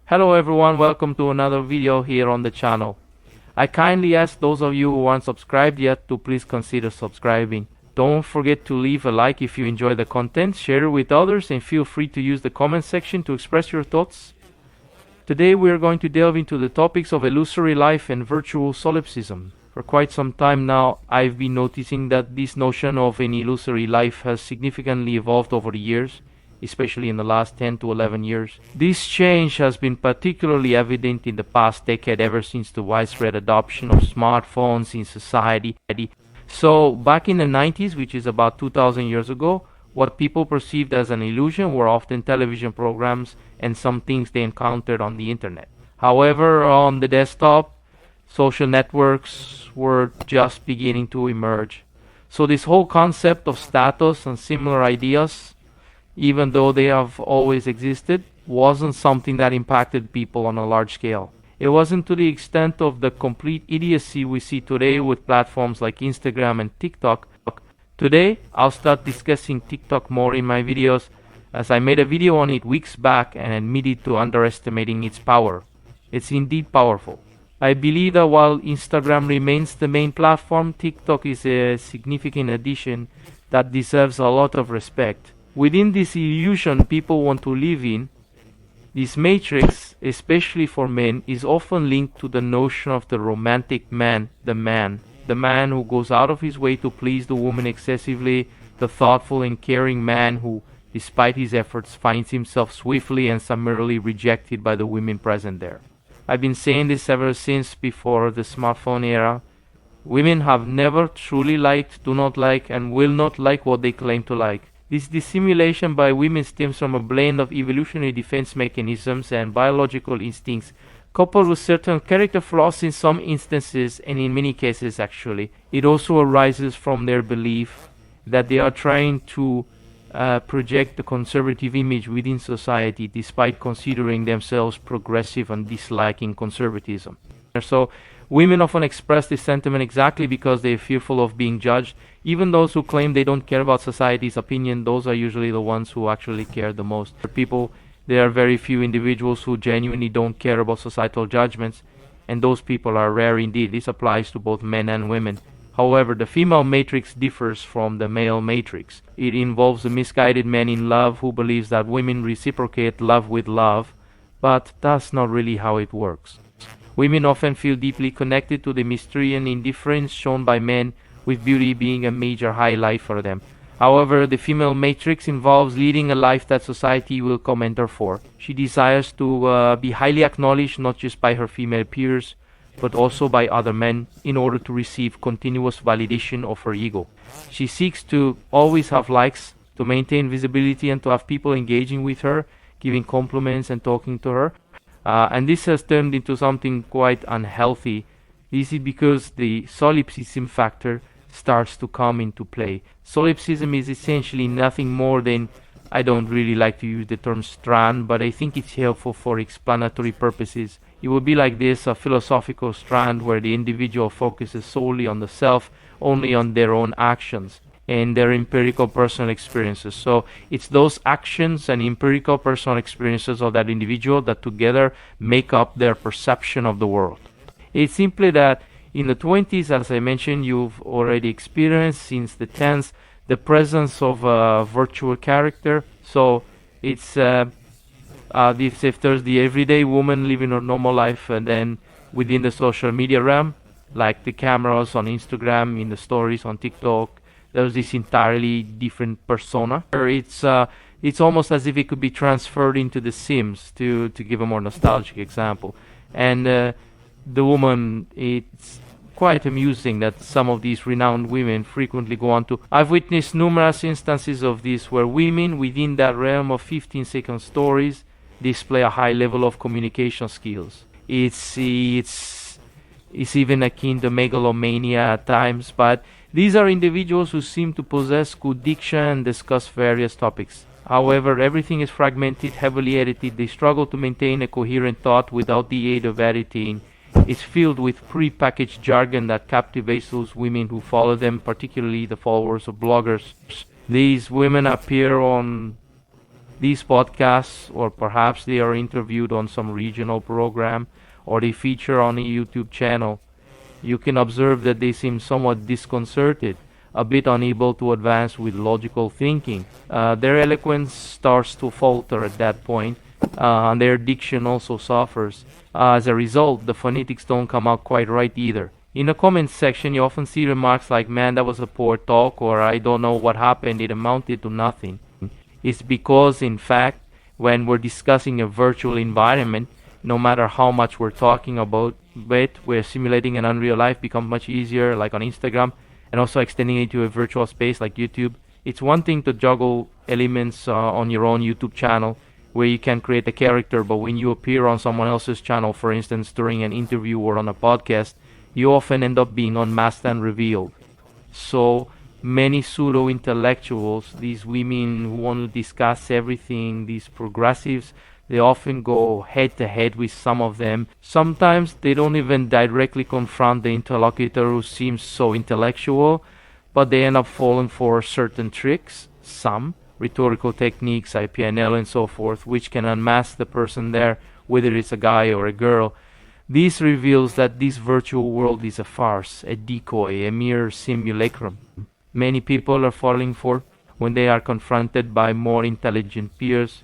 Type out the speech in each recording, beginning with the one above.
Hello everyone, welcome to another video here on the channel. I kindly ask those of you who aren't subscribed yet to please consider subscribing. Don't forget to leave a like if you enjoy the content, share it with others, and feel free to use the comment section to express your thoughts. Today we are going to delve into the topics of illusory life and virtual solipsism. For quite some time now, I've been noticing that this notion of an illusory life has significantly evolved over the years, especially in the last 10 to 11 years. This change has been particularly evident in the past decade ever since the widespread adoption of smartphones in society. So back in the 90s, which is about 2000 years ago, what people perceived as an illusion were often television programs and some things they encountered on the internet. However, on the desktop, social networks were just beginning to emerge. So this whole concept of status and similar ideas, even though they have always existed, wasn't something that impacted people on a large scale. It wasn't to the extent of the complete idiocy we see today with platforms like Instagram and TikTok. Today, I'll start discussing TikTok more in my videos, as I made a video on it weeks back and admitted to underestimating its power. It's indeed powerful. I believe that while Instagram remains the main platform, TikTok is a significant addition that deserves a lot of respect. Within this illusion people want to live in, this matrix, especially for men, is often linked to the notion of the romantic man, the man who goes out of his way to please the woman excessively, the thoughtful and caring man who, despite his efforts, finds himself swiftly and summarily rejected by the women present there. I've been saying this ever since before the smartphone era. Women have never truly liked, do not like, and will not like what they claim to like. This dissimulation by women stems from a blend of evolutionary defense mechanisms and biological instincts, coupled with certain character flaws in some instances, and in many cases actually. It also arises from their belief that they are trying to project the conservative image within society despite considering themselves progressive and disliking conservatism. So women often express this sentiment exactly because they are fearful of being judged. Even those who claim they don't care about society's opinion, those are usually the ones who actually care the most. There are very few individuals who genuinely don't care about societal judgments, and those people are rare indeed. This applies to both men and women. However, the female matrix differs from the male matrix. It involves a misguided man in love who believes that women reciprocate love with love, but that's not really how it works. Women often feel deeply connected to the mystery and indifference shown by men, with beauty being a major highlight for them. However, the female matrix involves leading a life that society will commend her for. She desires to be highly acknowledged not just by her female peers, but also by other men in order to receive continuous validation of her ego. She seeks to always have likes, to maintain visibility, and to have people engaging with her, giving compliments and talking to her. And this has turned into something quite unhealthy. This is because the solipsism factor starts to come into play. Solipsism is essentially nothing more than, I don't really like to use the term strand, but I think it's helpful for explanatory purposes. It would be like this, a philosophical strand where the individual focuses solely on the self, only on their own actions and their empirical personal experiences. So it's those actions and empirical personal experiences of that individual that together make up their perception of the world. It's simply that in the 20s, as I mentioned, you've already experienced since the 10s the presence of a virtual character. So it's if there's the everyday woman living her normal life, and then within the social media realm, like the cameras on Instagram, in the stories on TikTok, there's this entirely different persona. It's almost as if it could be transferred into The Sims, to give a more nostalgic example. And the woman, it's quite amusing that some of these renowned women frequently go on to... I've witnessed numerous instances of this where women within that realm of 15-second stories display a high level of communication skills. It's even akin to megalomania at times, but these are individuals who seem to possess good diction and discuss various topics. However, everything is fragmented, heavily edited. They struggle to maintain a coherent thought without the aid of editing. It's filled with pre-packaged jargon that captivates those women who follow them, particularly the followers of bloggers. These women appear on these podcasts, or perhaps they are interviewed on some regional program, or they feature on a YouTube channel, you can observe that they seem somewhat disconcerted, a bit unable to advance with logical thinking. Their eloquence starts to falter at that point, and their diction also suffers. As a result, the phonetics don't come out quite right either. In the comments section, you often see remarks like, "Man, that was a poor talk," or "I don't know what happened, it amounted to nothing." It's because, in fact, when we're discussing a virtual environment, no matter how much we're talking about it, we're simulating an unreal life becomes much easier, like on Instagram, and also extending it to a virtual space like YouTube. It's one thing to juggle elements on your own YouTube channel where you can create a character, but when you appear on someone else's channel, for instance, during an interview or on a podcast, you often end up being unmasked and revealed. So many pseudo-intellectuals, these women who want to discuss everything, these progressives, they often go head-to-head with some of them. Sometimes they don't even directly confront the interlocutor who seems so intellectual, but they end up falling for certain tricks, some rhetorical techniques, IPNL and so forth, which can unmask the person there, whether it's a guy or a girl. This reveals that this virtual world is a farce, a decoy, a mere simulacrum. Many people are falling for when they are confronted by more intelligent peers.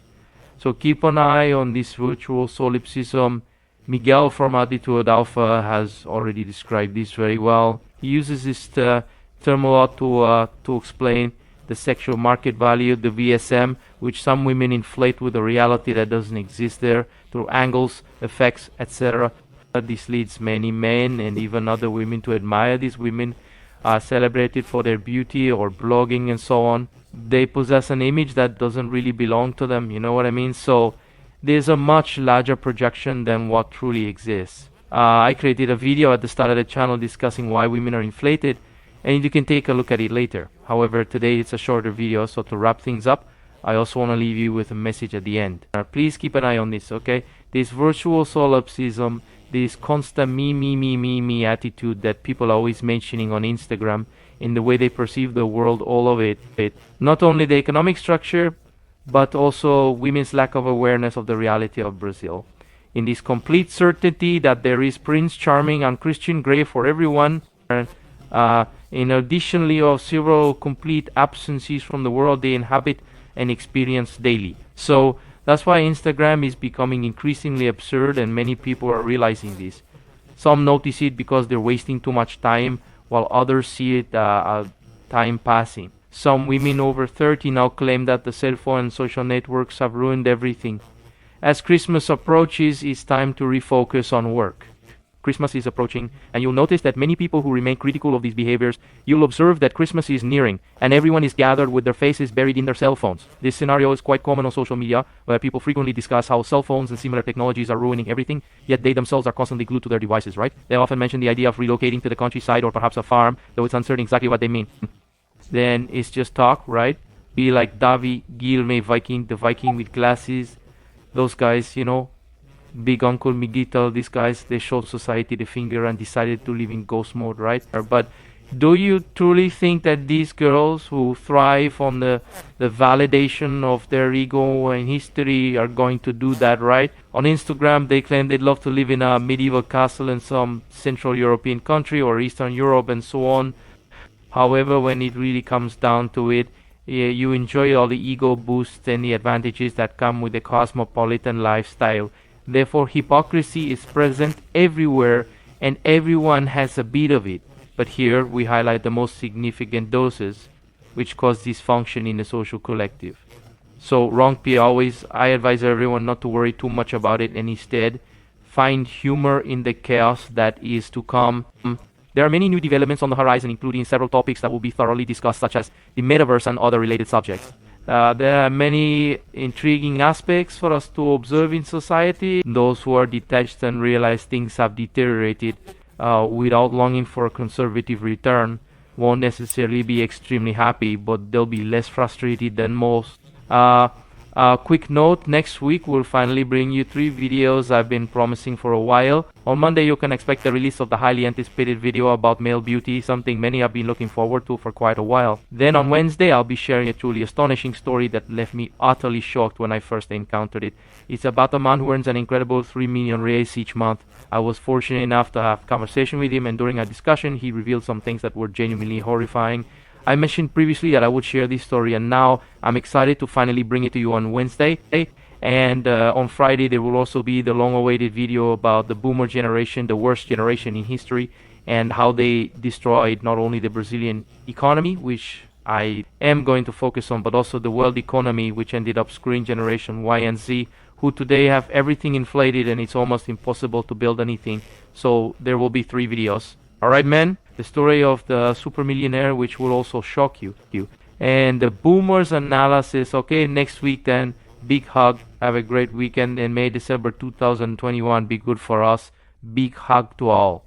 So keep an eye on this virtual solipsism. Miguel from Attitude Alpha has already described this very well. He uses this term a lot to explain the sexual market value, the VSM, which some women inflate with a reality that doesn't exist there through angles, effects, etc. This leads many men and even other women to admire these women, celebrated for their beauty or blogging and so on. They possess an image that doesn't really belong to them, you know what I mean? So there's a much larger projection than what truly exists. I created a video at the start of the channel discussing why women are inflated, and you can take a look at it later. However, today it's a shorter video, so to wrap things up, I also want to leave you with a message at the end. Please keep an eye on this, okay? This virtual solipsism, this constant me attitude that people are always mentioning on Instagram, in the way they perceive the world, all of it, not only the economic structure, but also women's lack of awareness of the reality of Brazil. In this complete certainty that there is Prince Charming and Christian Grey for everyone, in additionally of several complete absences from the world they inhabit and experience daily. So that's why Instagram is becoming increasingly absurd, and many people are realizing this. Some notice it because they're wasting too much time, while others see it time passing. Some women over 30 now claim that the cell phone and social networks have ruined everything. As Christmas approaches, it's time to refocus on work. Christmas is approaching, and you'll notice that many people who remain critical of these behaviors, you'll observe that Christmas is nearing, and everyone is gathered with their faces buried in their cell phones. This scenario is quite common on social media, where people frequently discuss how cell phones and similar technologies are ruining everything, yet they themselves are constantly glued to their devices, right? They often mention the idea of relocating to the countryside or perhaps a farm, though it's uncertain exactly what they mean. Then it's just talk, right? Be like Davy, Guilherme Viking, the Viking with glasses. Those guys, you know, Big Uncle Miguel, these guys, they showed society the finger and decided to live in ghost mode, right? But do you truly think that these girls who thrive on the validation of their ego and history are going to do that, right? On Instagram, they claim they'd love to live in a medieval castle in some Central European country or Eastern Europe and so on. However, when it really comes down to it, you enjoy all the ego boosts and the advantages that come with the cosmopolitan lifestyle. Therefore, hypocrisy is present everywhere, and everyone has a bit of it. But here we highlight the most significant doses, which cause dysfunction in the social collective. So, wrong P always, I advise everyone not to worry too much about it, and instead find humor in the chaos that is to come. There are many new developments on the horizon, including several topics that will be thoroughly discussed, such as the metaverse and other related subjects. There are many intriguing aspects for us to observe in society. Those who are detached and realize things have deteriorated without longing for a conservative return won't necessarily be extremely happy, but they'll be less frustrated than most. Quick note, next week we'll finally bring you 3 videos I've been promising for a while. On Monday you can expect the release of the highly anticipated video about male beauty, something many have been looking forward to for quite a while. Then on Wednesday I'll be sharing a truly astonishing story that left me utterly shocked when I first encountered it. It's about a man who earns an incredible 3 million reais each month. I was fortunate enough to have a conversation with him, and during our discussion he revealed some things that were genuinely horrifying. I mentioned previously that I would share this story, and now I'm excited to finally bring it to you on Wednesday. And on Friday there will also be the long-awaited video about the boomer generation, the worst generation in history, and how they destroyed not only the Brazilian economy, which I am going to focus on, but also the world economy, which ended up screwing generation Y and Z, who today have everything inflated and it's almost impossible to build anything. So there will be 3 videos. Alright, man, the story of the super millionaire, which will also shock you. And the boomers analysis. Okay, next week then. Big hug. Have a great weekend, and may December 2021 be good for us. Big hug to all.